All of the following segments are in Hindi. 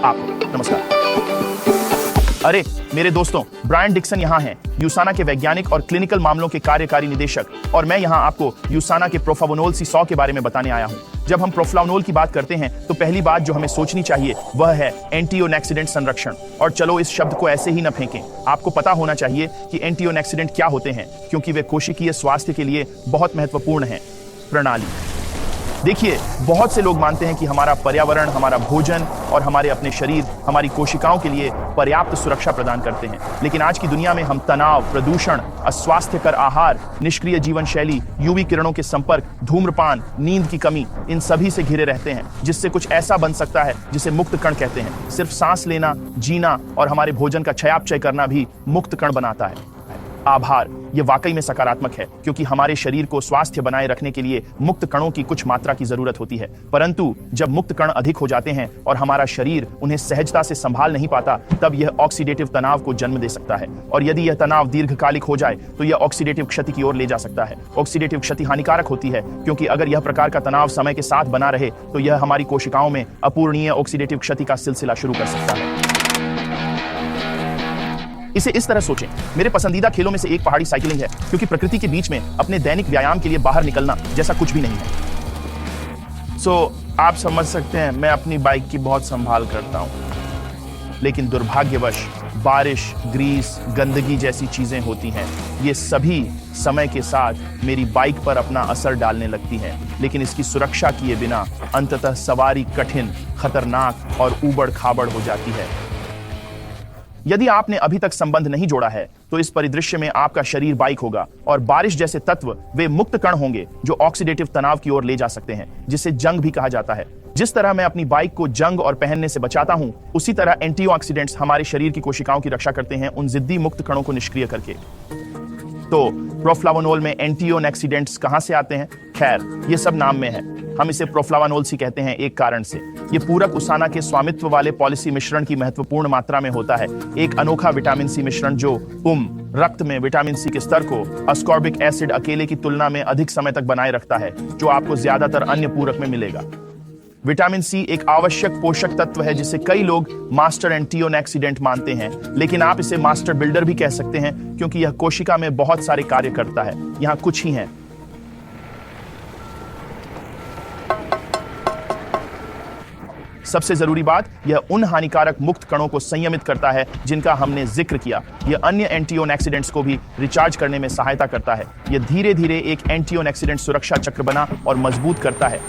आपको नमस्कार। अरे मेरे दोस्तों, ब्रायन डिक्सन यहाँ हैं, यूसाना के वैज्ञानिक और क्लिनिकल मामलों के कार्यकारी निदेशक, और मैं यहाँ आपको यूसाना के प्रोफ्लावोनोल C100 के बारे में बताने आया हूँ। जब हम प्रोफ्लावोनोल की बात करते हैं तो पहली बात जो हमें सोचनी चाहिए वह है एंटीऑक्सीडेंट संरक्षण। और चलो इस शब्द को ऐसे ही न फेंकें, आपको पता होना चाहिए कि एंटीऑक्सीडेंट क्या होते हैं, क्योंकि वे कोशिकीय स्वास्थ्य के लिए बहुत महत्वपूर्ण हैं। प्रणाली देखिए, बहुत से लोग मानते हैं कि हमारा पर्यावरण, हमारा भोजन और हमारे अपने शरीर हमारी कोशिकाओं के लिए पर्याप्त सुरक्षा प्रदान करते हैं, लेकिन आज की दुनिया में हम तनाव, प्रदूषण, अस्वास्थ्यकर आहार, निष्क्रिय जीवन शैली, यूवी किरणों के संपर्क, धूम्रपान, नींद की कमी, इन सभी से घिरे रहते हैं, जिससे कुछ ऐसा बन सकता है जिसे मुक्त कण कहते हैं। सिर्फ सांस लेना, जीना और हमारे भोजन का चयापचय करना भी मुक्त कण बनाता है। आभार, ये वाकई में सकारात्मक है, क्योंकि हमारे शरीर को स्वास्थ्य बनाए रखने के लिए मुक्त कणों की कुछ मात्रा की जरूरत होती है। परंतु जब मुक्त कण अधिक हो जाते हैं और हमारा शरीर उन्हें सहजता से संभाल नहीं पाता, तब यह ऑक्सीडेटिव तनाव को जन्म दे सकता है, और यदि यह तनाव दीर्घकालिक हो जाए तो यह ऑक्सीडेटिव क्षति की ओर ले जा सकता है। ऑक्सीडेटिव क्षति हानिकारक होती है, क्योंकि अगर यह प्रकार का तनाव समय के साथ बना रहे तो यह हमारी कोशिकाओं में अपूरणीय ऑक्सीडेटिव क्षति का सिलसिला शुरू कर सकता है। इसे इस तरह सोचें, मेरे पसंदीदा खेलों में से एक पहाड़ी साइकिलिंग है, क्योंकि प्रकृति के बीच में अपने दैनिक व्यायाम के लिए बाहर निकलना जैसा कुछ भी नहीं है। आप समझ सकते हैं, मैं अपनी बाइक की बहुत संभाल करता हूं, लेकिन दुर्भाग्यवश बारिश, ग्रीस, गंदगी जैसी चीजें होती हैं। ये सभी समय के साथ मेरी बाइक पर अपना असर डालने लगती हैं, लेकिन इसकी सुरक्षा किए बिना अंततः सवारी कठिन, खतरनाक और ऊबड़ खाबड़ हो जाती है। यदि आपने अभी तक संबंध नहीं जोड़ा है तो इस परिदृश्य में आपका शरीर बाइक होगा, और बारिश जैसे तत्व वे मुक्त कण होंगे जो ऑक्सीडेटिव तनाव की ओर ले जा सकते हैं, जिसे जंग भी कहा जाता है। जिस तरह मैं अपनी बाइक को जंग और पहनने से बचाता हूं, उसी तरह एंटीऑक्सीडेंट्स हमारे शरीर की कोशिकाओं की रक्षा करते हैं, उन जिद्दी मुक्त कणों को निष्क्रिय करके। तो प्रोफ्लावोनोल में एंटीऑक्सीडेंट्स कहां से आते हैं? खैर, ये सब नाम में है। हम इसे प्रोफ्लावोनोल सी कहते हैं एक कारण से। ये पूरक उसाना के स्वामित्व वाले पॉलिसी मिश्रण की महत्वपूर्ण मात्रा में होता है, एक अनोखा विटामिन सी मिश्रण जो रक्त में विटामिन सी के स्तर को अस्कॉर्बिक एसिड अकेले की तुलना में अधिक समय तक बनाए रखता है, जो आपको ज्यादातर अन्य पूरक में मिलेगा। विटामिन सी एक आवश्यक पोषक तत्व है जिसे कई लोग मास्टर एंटीऑक्सीडेंट मानते हैं, लेकिन आप इसे मास्टर बिल्डर भी कह सकते हैं, क्योंकि यह कोशिका में बहुत सारे कार्य करता है। यहां कुछ ही हैं। सबसे जरूरी बात, यह उन हानिकारक मुक्त कणों को संयमित करता है जिनका हमने जिक्र किया। यह अन्य एंटीऑक्सीडेंट्स को भी रिचार्ज करने में सहायता करता है। यह धीरे धीरे एक एंटीऑक्सीडेंट सुरक्षा चक्र बना और मजबूत करता है।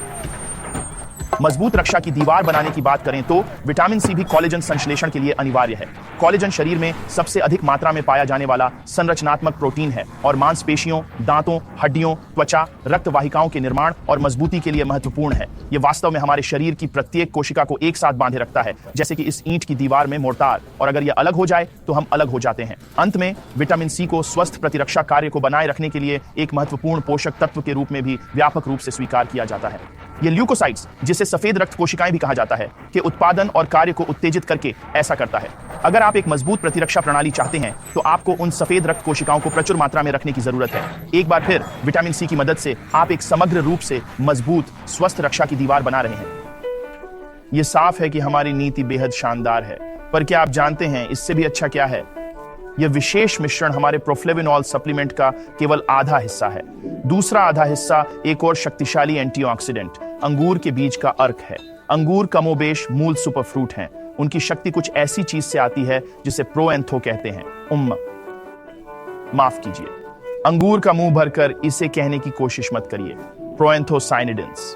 मजबूत रक्षा की दीवार बनाने की बात करें तो विटामिन सी भी कोलेजन संश्लेषण के लिए अनिवार्य है। कोलेजन शरीर में सबसे अधिक मात्रा में पाया जाने वाला संरचनात्मक प्रोटीन है और मांसपेशियों, दांतों, हड्डियों, त्वचा, रक्त वाहिकाओं के निर्माण और मजबूती के लिए महत्वपूर्ण है। यह वास्तव में हमारे शरीर की प्रत्येक कोशिका को एक साथ बांधे रखता है, जैसे कि इस ईंट की दीवार में मोर्टार, और अगर यह अलग हो जाए तो हम अलग हो जाते हैं। अंत में विटामिन सी को स्वस्थ प्रतिरक्षा कार्य को बनाए रखने के लिए एक महत्वपूर्ण पोषक तत्व के रूप में भी व्यापक रूप से स्वीकार किया जाता है। ये ल्यूकोसाइट्स, जिसे सफेद रक्त कोशिकाएं भी कहा जाता है, के उत्पादन और कार्य को उत्तेजित करके ऐसा करता है। अगर आप एक मजबूत प्रतिरक्षा प्रणाली चाहते हैं तो आपको उन सफेद रक्त कोशिकाओं को प्रचुर मात्रा में रखने की जरूरत है। एक बार फिर विटामिन सी की मदद से आप एक समग्र रूप से मजबूत स्वस्थ रक्षा की दीवार बना रहे हैं। यह साफ है कि हमारी नीति बेहद शानदार है, पर क्या आप जानते हैं इससे भी अच्छा क्या है? यह विशेष मिश्रण हमारे प्रोफ्लेविनॉल सप्लीमेंट का केवल आधा हिस्सा है। दूसरा आधा हिस्सा एक और शक्तिशाली एंटीऑक्सीडेंट अंगूर के बीज का अर्क है। अंगूर कमोबेश मूल सुपरफ्रूट हैं। उनकी शक्ति कुछ ऐसी चीज से आती है जिसे प्रोएंथो कहते हैं। माफ कीजिए, अंगूर का मुंह भरकर इसे कहने की कोशिश मत करिए। प्रोएंथोसाइनिडिन्स।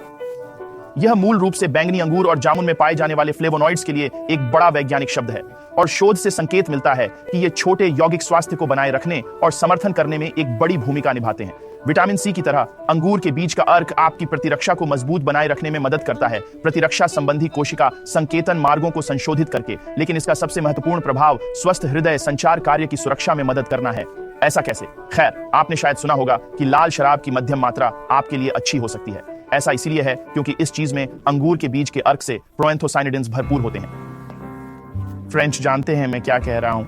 यह मूल रूप से बैंगनी अंगूर और जामुन में पाए जाने वाले फ्लेवोनॉइड्स के लिए एक बड़ा वैज्ञानिक शब्द है, और शोध से संकेत मिलता है कि ये छोटे यौगिक स्वास्थ्य को बनाए रखने और समर्थन करने में एक बड़ी भूमिका निभाते हैं। विटामिन सी की तरह अंगूर के बीज का अर्क आपकी प्रतिरक्षा को मजबूत बनाए रखने में मदद करता है, प्रतिरक्षा संबंधी कोशिका संकेतन मार्गों को संशोधित करके, लेकिन इसका सबसे महत्वपूर्ण प्रभाव स्वस्थ हृदय संचार कार्य की सुरक्षा में मदद करना है। ऐसा कैसे? खैर, आपने शायद सुना होगा कि लाल शराब की मध्यम मात्रा आपके लिए अच्छी हो सकती है। ऐसा इसलिए है क्योंकि इस चीज में अंगूर के बीज के अर्क से प्रोएंथोसाइनिडिन्स भरपूर होते हैं। फ्रेंच जानते हैं मैं क्या कह रहा हूं?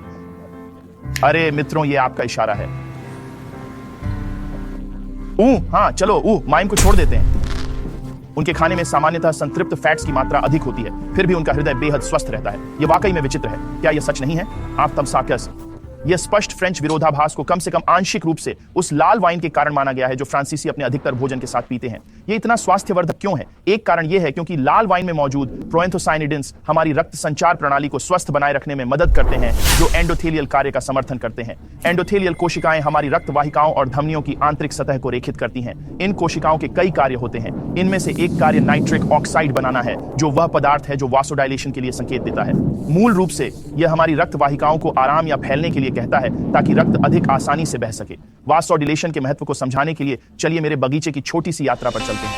अरे मित्रों, ये आपका इशारा है। हाँ चलो, माइम को छोड़ देते हैं। उनके खाने में सामान्यतः संतृप्त फैट्स की मात्रा अधिक होती है, फिर भी उनका हृदय बेहद स्वस्थ रहता है। यह वाकई में विचित्र है, क्या यह सच नहीं है? आप तब साकस। यह स्पष्ट फ्रेंच विरोधाभास को कम से कम आंशिक रूप से उस लाल वाइन के कारण माना गया है जो फ्रांसीसी अपने अधिकतर भोजन के साथ पीते हैं। यह इतना स्वास्थ्यवर्धक क्यों है? एक कारण यह है क्योंकि लाल वाइन में मौजूद प्रोएंथोसाइनिडिन्स हमारी रक्त संचार प्रणाली को स्वस्थ बनाए रखने में मदद करते हैं, जो एंडोथेलियल कार्य का समर्थन करते हैं। एंडोथेलियल कोशिकाएं हमारी रक्त वाहिकाओं और धमनियों की आंतरिक सतह को रेखित करती हैं। इन कोशिकाओं के कई कार्य होते हैं। इनमें से एक कार्य नाइट्रिक ऑक्साइड बनाना है, जो वह पदार्थ है जो वासोडाइलेशन के लिए संकेत देता है। मूल रूप से यह हमारी रक्त वाहिकाओं को आराम या फैलने के लिए कहता है ताकि रक्त अधिक आसानी से बह सके। वासोडाइलेशन के महत्व को समझाने के लिए चलिए मेरे बगीचे की छोटी सी यात्रा पर चलते हैं।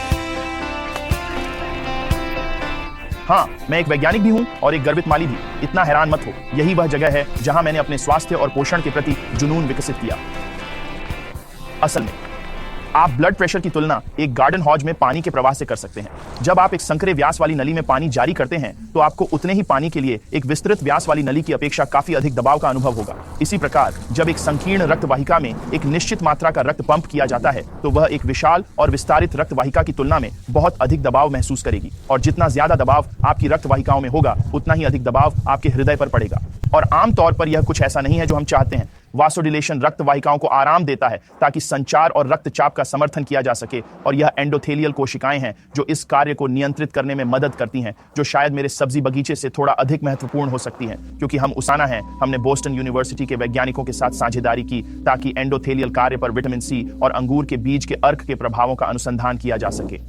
हाँ, मैं एक वैज्ञानिक भी हूं और एक गर्वित माली भी। इतना हैरान मत हो, यही वह जगह है जहां मैंने अपने स्वास्थ्य और पोषण के प्रति जुनून विकसित किया। असल में आप ब्लड प्रेशर की तुलना एक गार्डन हॉज में पानी के प्रवाह से कर सकते हैं। जब आप एक संकरे व्यास वाली नली में पानी जारी करते हैं तो आपको उतने ही पानी के लिए एक विस्तृत व्यास वाली नली की अपेक्षा काफी अधिक दबाव का अनुभव होगा। इसी प्रकार जब एक संकीर्ण रक्त वाहिका में एक निश्चित मात्रा का रक्त पंप किया जाता है तो वह एक विशाल और विस्तारित रक्त वाहिका की तुलना में बहुत अधिक दबाव महसूस करेगी, और जितना ज्यादा दबाव आपकी रक्त वाहिकाओं में होगा उतना ही अधिक दबाव आपके हृदय पर पड़ेगा। और आमतौर पर यह कुछ ऐसा नहीं है जो हम चाहते हैं। वासोडिलेशन रक्त वाहिकाओं को आराम देता है ताकि संचार और रक्तचाप का समर्थन किया जा सके, और यह एंडोथेलियल कोशिकाएं हैं जो इस कार्य को नियंत्रित करने में मदद करती हैं, जो शायद मेरे सब्जी बगीचे से थोड़ा अधिक महत्वपूर्ण हो सकती हैं क्योंकि हम उसाना हैं। हमने बोस्टन यूनिवर्सिटी के वैज्ञानिकों के साथ साझेदारी की ताकि एंडोथेलियल कार्य पर विटामिन सी और अंगूर के बीज के अर्क के प्रभावों का अनुसंधान किया जा सके।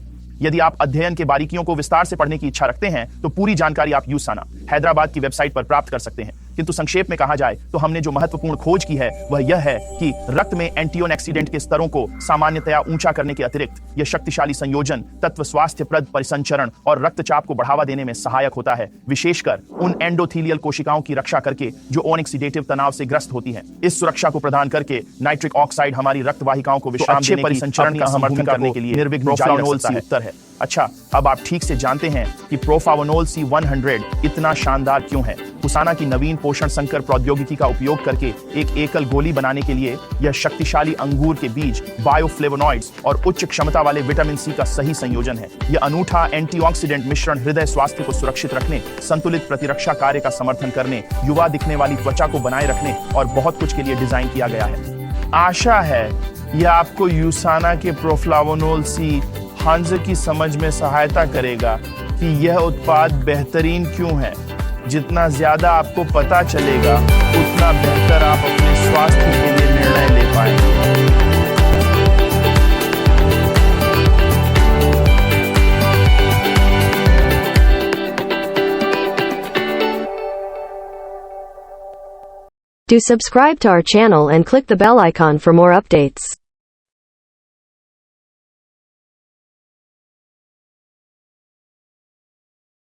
यदि आप अध्ययन के बारीकियों को विस्तार से पढ़ने की इच्छा रखते हैं तो पूरी जानकारी आप यूसाना हैदराबाद की वेबसाइट पर प्राप्त कर सकते हैं। किंतु संक्षेप में कहा जाए तो हमने जो महत्वपूर्ण खोज की है वह यह है कि रक्त में एंटीऑक्सीडेंट के स्तरों को सामान्यतया ऊंचा करने के अतिरिक्त यह शक्तिशाली संयोजन तत्व स्वास्थ्यप्रद परिसंचरण और रक्तचाप को बढ़ावा देने में सहायक होता है, विशेषकर उन एंडोथेलियल कोशिकाओं की रक्षा करके जो ऑक्सीडेटिव तनाव से ग्रस्त होती हैं। इस सुरक्षा को प्रदान करके नाइट्रिक ऑक्साइड हमारी रक्त वाहिकाओं को विश्राम देने परिसंचरण का समर्थन करने के लिए निर्विघ्न प्रोफावनोल सी उत्तर है। अच्छा, अब आप ठीक से जानते हैं कि प्रोफावनोल C100 इतना शानदार क्यों है। उसाना की नवीन पोषण संकर प्रौद्योगिकी का उपयोग करके एक एकल गोली बनाने के लिए यह शक्तिशाली अंगूर के बीज, बायोफ्लेवोनॉइड्स और उच्च क्षमता वाले विटामिन सी का सही संयोजन है। यह अनूठा एंटीऑक्सीडेंट मिश्रण हृदय स्वास्थ्य को सुरक्षित रखने, संतुलित प्रतिरक्षा कार्य का समर्थन करने, युवा दिखने वाली त्वचा को बनाए रखने और बहुत कुछ के लिए डिजाइन किया गया है। आशा है यह आपको यूसाना के प्रोफ्लावोनोल C100 की समझ में सहायता करेगा कि यह उत्पाद बेहतरीन क्यों है। जितना ज्यादा आपको पता चलेगा उतना बेहतर आप अपने स्वास्थ्य के लिए निर्णय ले पाएंगे। Do subscribe to our channel and click the bell icon for more updates.